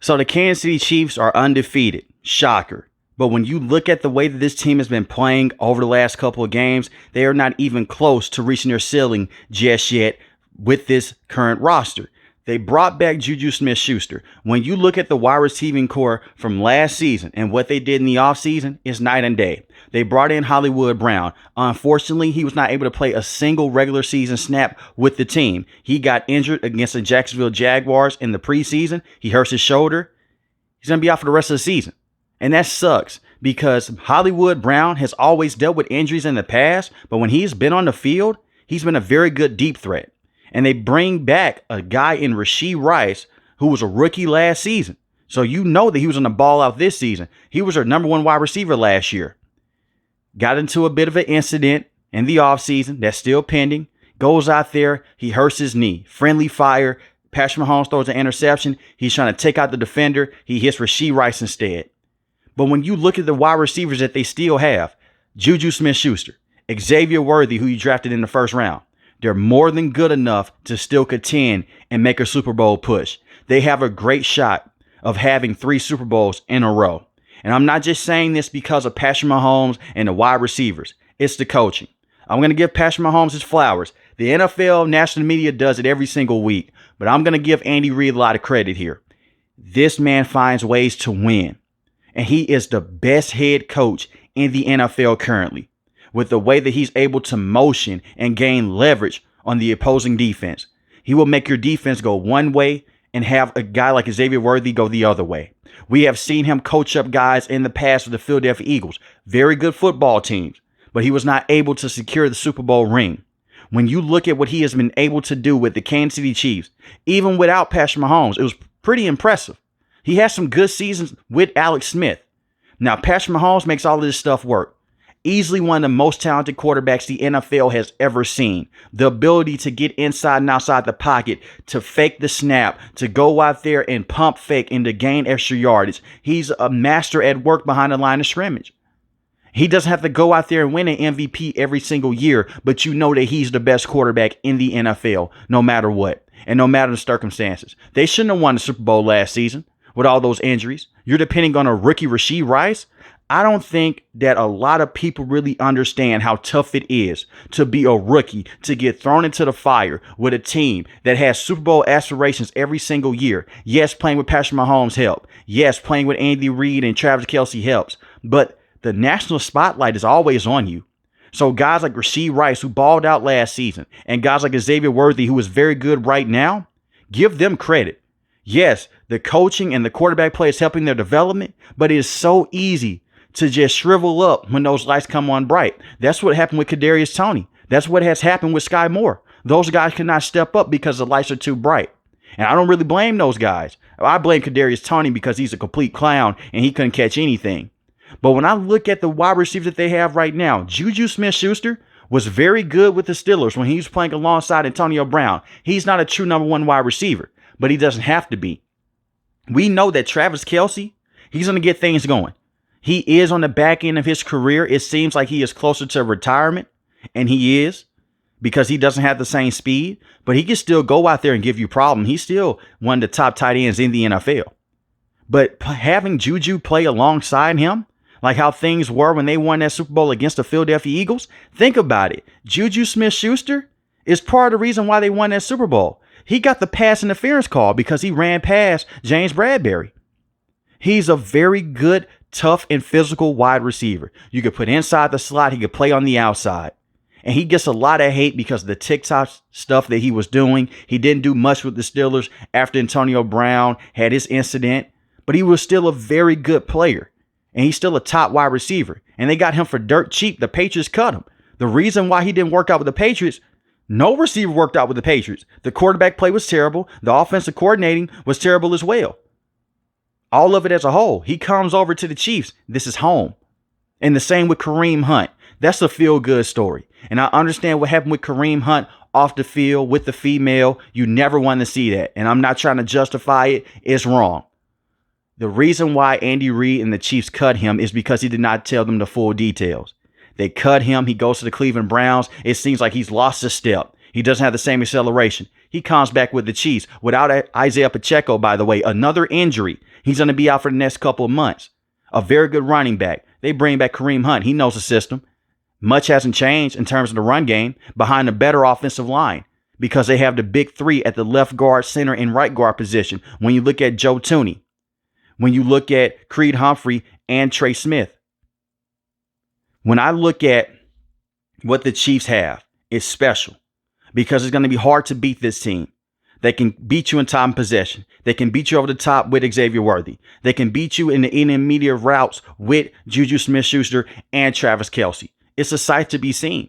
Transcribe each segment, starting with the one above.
So the Kansas City Chiefs are undefeated. Shocker. But when you look at the way that this team has been playing over the last couple of games, they are not even close to reaching their ceiling just yet with this current roster. They brought back Juju Smith-Schuster. When you look at the wide receiving core from last season and what they did in the offseason, it's night and day. They brought in Hollywood Brown. Unfortunately, he was not able to play a single regular season snap with the team. He got injured against the Jacksonville Jaguars in the preseason. He hurts his shoulder. He's going to be out for the rest of the season. And that sucks because Hollywood Brown has always dealt with injuries in the past, but when he's been on the field, he's been a very good deep threat. And they bring back a guy in Rashee Rice who was a rookie last season. So you know that he was on the ball out this season. He was their number one wide receiver last year. Got into a bit of an incident in the offseason that's still pending. Goes out there, he hurts his knee. Friendly fire. Patrick Mahomes throws an interception. He's trying to take out the defender. He hits Rashee Rice instead. But when you look at the wide receivers that they still have, Juju Smith-Schuster, Xavier Worthy, who you drafted in the first round, they're more than good enough to still contend and make a Super Bowl push. They have a great shot of having 3 Super Bowls in a row. And I'm not just saying this because of Patrick Mahomes and the wide receivers. It's the coaching. I'm going to give Patrick Mahomes his flowers. The NFL national media does it every single week. But I'm going to give Andy Reid a lot of credit here. This man finds ways to win. And he is the best head coach in the NFL currently, with the way that he's able to motion and gain leverage on the opposing defense. He will make your defense go one way and have a guy like Xavier Worthy go the other way. We have seen him coach up guys in the past with the Philadelphia Eagles, very good football teams, but he was not able to secure the Super Bowl ring. When you look at what he has been able to do with the Kansas City Chiefs, even without Patrick Mahomes, it was pretty impressive. He has some good seasons with Alex Smith. Now, Patrick Mahomes makes all of this stuff work. Easily one of the most talented quarterbacks the NFL has ever seen. The ability to get inside and outside the pocket, to fake the snap, to go out there and pump fake and to gain extra yardage. He's a master at work behind the line of scrimmage. He doesn't have to go out there and win an MVP every single year, but you know that he's the best quarterback in the NFL, no matter what, and no matter the circumstances. They shouldn't have won the Super Bowl last season with all those injuries. You're depending on a rookie Rashee Rice. I don't think that a lot of people really understand how tough it is to be a rookie, to get thrown into the fire with a team that has Super Bowl aspirations every single year. Yes, playing with Patrick Mahomes helps. Yes, playing with Andy Reid and Travis Kelce helps. But the national spotlight is always on you. So guys like Rashee Rice, who balled out last season, and guys like Xavier Worthy, who is very good right now, give them credit. Yes, the coaching and the quarterback play is helping their development, but it is so easy to just shrivel up when those lights come on bright. That's what happened with Kadarius Toney. That's what has happened with Sky Moore. Those guys cannot step up because the lights are too bright. And I don't really blame those guys. I blame Kadarius Toney because he's a complete clown and he couldn't catch anything. But when I look at the wide receivers that they have right now, Juju Smith-Schuster was very good with the Steelers when he was playing alongside Antonio Brown. He's not a true number 1 wide receiver, but he doesn't have to be. We know that Travis Kelce, he's going to get things going. He is on the back end of his career. It seems like he is closer to retirement, and he is, because he doesn't have the same speed, but he can still go out there and give you problems. He's still one of the top tight ends in the NFL. But having Juju play alongside him, like how things were when they won that Super Bowl against the Philadelphia Eagles, think about it. Juju Smith-Schuster is part of the reason why they won that Super Bowl. He got the pass interference call because he ran past James Bradberry. He's a very good, tough, and physical wide receiver. You could put inside the slot. He could play on the outside. And he gets a lot of hate because of the TikTok stuff that he was doing. He didn't do much with the Steelers after Antonio Brown had his incident. But he was still a very good player. And he's still a top wide receiver. And they got him for dirt cheap. The Patriots cut him. The reason why he didn't work out with the Patriots, no receiver worked out with the Patriots. The quarterback play was terrible. The offensive coordinating was terrible as well. All of it as a whole. He comes over to the Chiefs. This is home. And the same with Kareem Hunt. That's a feel-good story. And I understand what happened with Kareem Hunt off the field with the female. You never want to see that. And I'm not trying to justify it. It's wrong. The reason why Andy Reid and the Chiefs cut him is because he did not tell them the full details. They cut him. He goes to the Cleveland Browns. It seems like he's lost a step. He doesn't have the same acceleration. He comes back with the Chiefs without Isaiah Pacheco, by the way, another injury. He's going to be out for the next couple of months. A very good running back. They bring back Kareem Hunt. He knows the system. Much hasn't changed in terms of the run game behind a better offensive line because they have the big three at the left guard, center, and right guard position. When you look at Joe Tooney, when you look at Creed Humphrey and Trey Smith. When I look at what the Chiefs have, it's special because it's going to be hard to beat this team. They can beat you in time possession. They can beat you over the top with Xavier Worthy. They can beat you in the intermediate routes with Juju Smith-Schuster and Travis Kelce. It's a sight to be seen.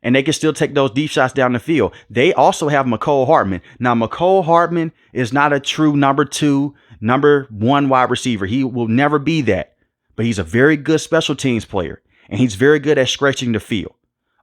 And they can still take those deep shots down the field. They also have Mecole Hardman. Now, Mecole Hardman is not a true number 2, number 1 wide receiver. He will never be that. But he's a very good special teams player. And he's very good at stretching the field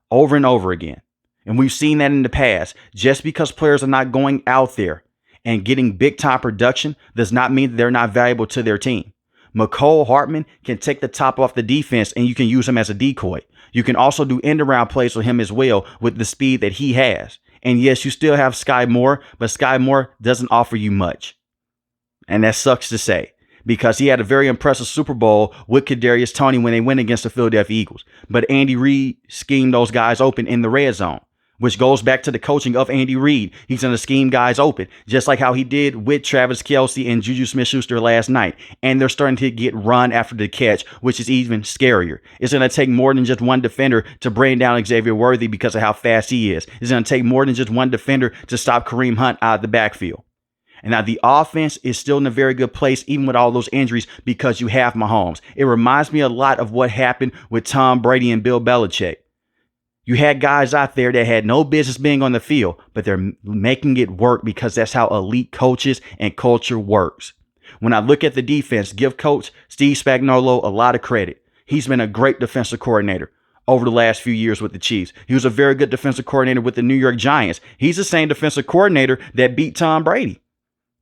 over and over again. And we've seen that in the past. Just because players are not going out there and getting big time production does not mean that they're not valuable to their team. Mecole Hardman can take the top off the defense and you can use him as a decoy. You can also do end around plays with him as well with the speed that he has. And yes, you still have Sky Moore, but Sky Moore doesn't offer you much. And that sucks to say because he had a very impressive Super Bowl with Kadarius Toney when they went against the Philadelphia Eagles. But Andy Reid schemed those guys open in the red zone, which goes back to the coaching of Andy Reid. He's going to scheme guys open, just like how he did with Travis Kelce and Juju Smith-Schuster last night. And they're starting to get run after the catch, which is even scarier. It's going to take more than just one defender to bring down Xavier Worthy because of how fast he is. It's going to take more than just one defender to stop Kareem Hunt out of the backfield. And now the offense is still in a very good place, even with all those injuries, because you have Mahomes. It reminds me a lot of what happened with Tom Brady and Bill Belichick. You had guys out there that had no business being on the field, but they're making it work because that's how elite coaches and culture works. When I look at the defense, give Coach Steve Spagnuolo a lot of credit. He's been a great defensive coordinator over the last few years with the Chiefs. He was a very good defensive coordinator with the New York Giants. He's the same defensive coordinator that beat Tom Brady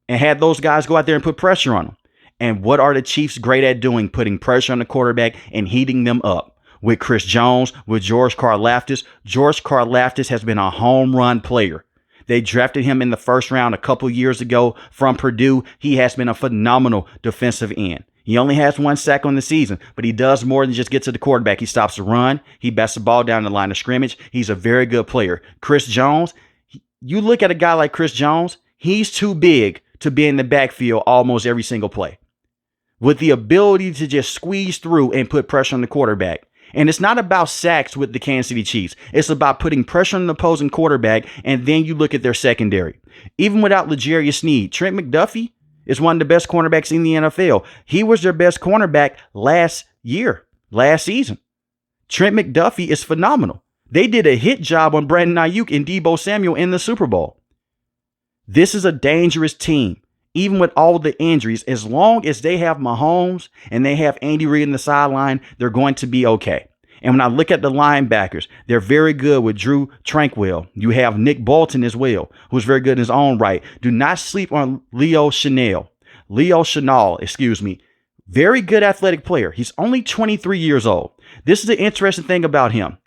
and had those guys go out there and put pressure on him. And what are the Chiefs great at doing? Putting pressure on the quarterback and heating them up. With Chris Jones, with George Karlaftis. George Karlaftis has been a home run player. They drafted him in the first round a couple years ago from Purdue. He has been a phenomenal defensive end. He only has 1 sack on the season, but he does more than just get to the quarterback. He stops the run. He bats the ball down the line of scrimmage. He's a very good player. Chris Jones, you look at a guy like Chris Jones, he's too big to be in the backfield almost every single play, with the ability to just squeeze through and put pressure on the quarterback. And it's not about sacks with the Kansas City Chiefs. It's about putting pressure on the opposing quarterback, and then you look at their secondary. Even without L'Jarius Sneed, Trent McDuffie is one of the best cornerbacks in the NFL. He was their best cornerback last season. Trent McDuffie is phenomenal. They did a hit job on Brandon Ayuk and Deebo Samuel in the Super Bowl. This is a dangerous team. Even with all the injuries, as long as they have Mahomes and they have Andy Reid in the sideline, they're going to be okay. And when I look at the linebackers, they're very good with Drew Tranquil. You have Nick Bolton as well, who's very good in his own right. Do not sleep on Leo Chenal. Very good athletic player. He's only 23 years old. This is the interesting thing about him.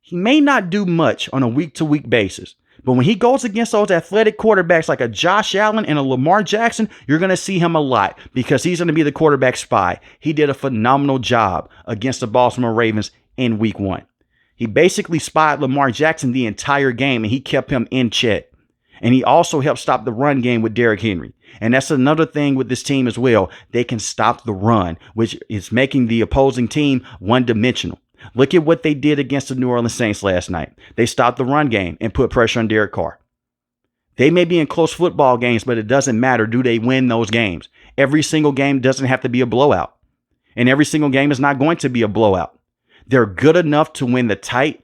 He may not do much on a week-to-week basis, but when he goes against those athletic quarterbacks like a Josh Allen and a Lamar Jackson, you're going to see him a lot because he's going to be the quarterback spy. He did a phenomenal job against the Baltimore Ravens in week 1. He basically spied Lamar Jackson the entire game and he kept him in check. And he also helped stop the run game with Derrick Henry. And that's another thing with this team as well. They can stop the run, which is making the opposing team one-dimensional. Look at what they did against the New Orleans Saints last night. They stopped the run game and put pressure on Derek Carr. They may be in close football games, but it doesn't matter. Do they win those games? Every single game doesn't have to be a blowout. And every single game is not going to be a blowout. They're good enough to win the tight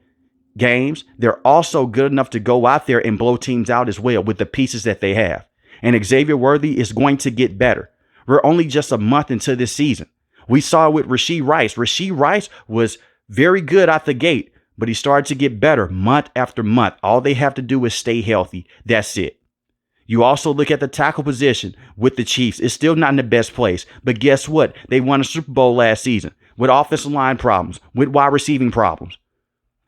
games. They're also good enough to go out there and blow teams out as well with the pieces that they have. And Xavier Worthy is going to get better. We're only just a month into this season. We saw it with Rashee Rice. Rashee Rice was very good out the gate, but he started to get better month after month. All they have to do is stay healthy. That's it. You also look at the tackle position with the Chiefs. It's still not in the best place, but guess what? They won a Super Bowl last season with offensive line problems, with wide receiving problems.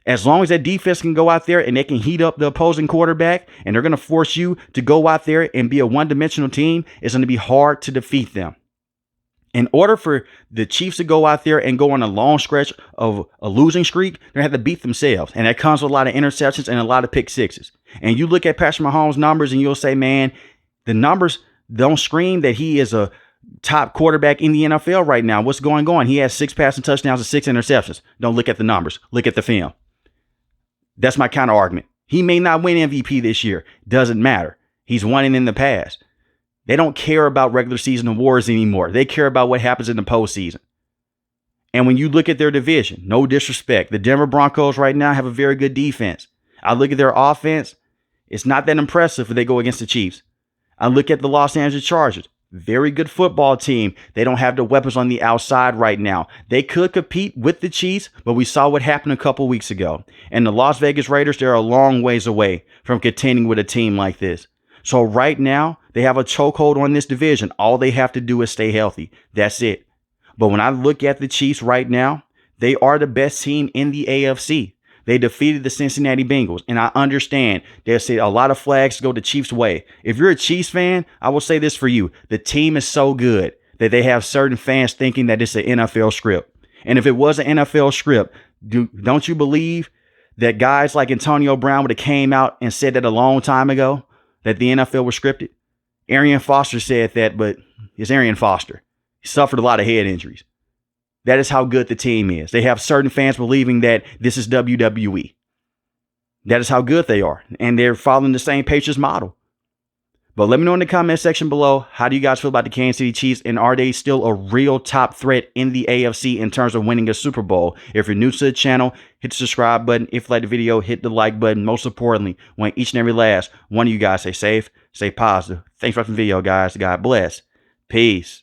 As long as that defense can go out there and they can heat up the opposing quarterback and they're going to force you to go out there and be a one-dimensional team, it's going to be hard to defeat them. In order for the Chiefs to go out there and go on a long stretch of a losing streak, they're going to have to beat themselves. And that comes with a lot of interceptions and a lot of pick sixes. And you look at Patrick Mahomes' numbers and you'll say, man, the numbers don't scream that he is a top quarterback in the NFL right now. What's going on? He has 6 passing touchdowns and 6 interceptions. Don't look at the numbers. Look at the film. That's my counter argument. He may not win MVP this year. Doesn't matter. He's won it in the past. They don't care about regular season awards anymore. They care about what happens in the postseason. And when you look at their division, no disrespect, the Denver Broncos right now have a very good defense. I look at their offense. It's not that impressive if they go against the Chiefs. I look at the Los Angeles Chargers. Very good football team. They don't have the weapons on the outside right now. They could compete with the Chiefs, but we saw what happened a couple weeks ago. And the Las Vegas Raiders, they're a long ways away from contending with a team like this. So right now, they have a chokehold on this division. All they have to do is stay healthy. That's it. But when I look at the Chiefs right now, they are the best team in the AFC. They defeated the Cincinnati Bengals, and I understand there's a lot of flags go the Chiefs' way. If you're a Chiefs fan, I will say this for you. The team is so good that they have certain fans thinking that it's an NFL script. And if it was an NFL script, don't you believe that guys like Antonio Brown would have came out and said that a long time ago, that the NFL was scripted? Arian Foster said that, but it's Arian Foster. He suffered a lot of head injuries. That is how good the team is. They have certain fans believing that this is WWE. That is how good they are. And they're following the same Patriots model. But let me know in the comment section below, how do you guys feel about the Kansas City Chiefs? And are they still a real top threat in the AFC in terms of winning a Super Bowl? If you're new to the channel, hit the subscribe button. If you like the video, hit the like button. Most importantly, want each and every last one of you guys stay safe, stay positive. Thanks for watching the video, guys. God bless. Peace.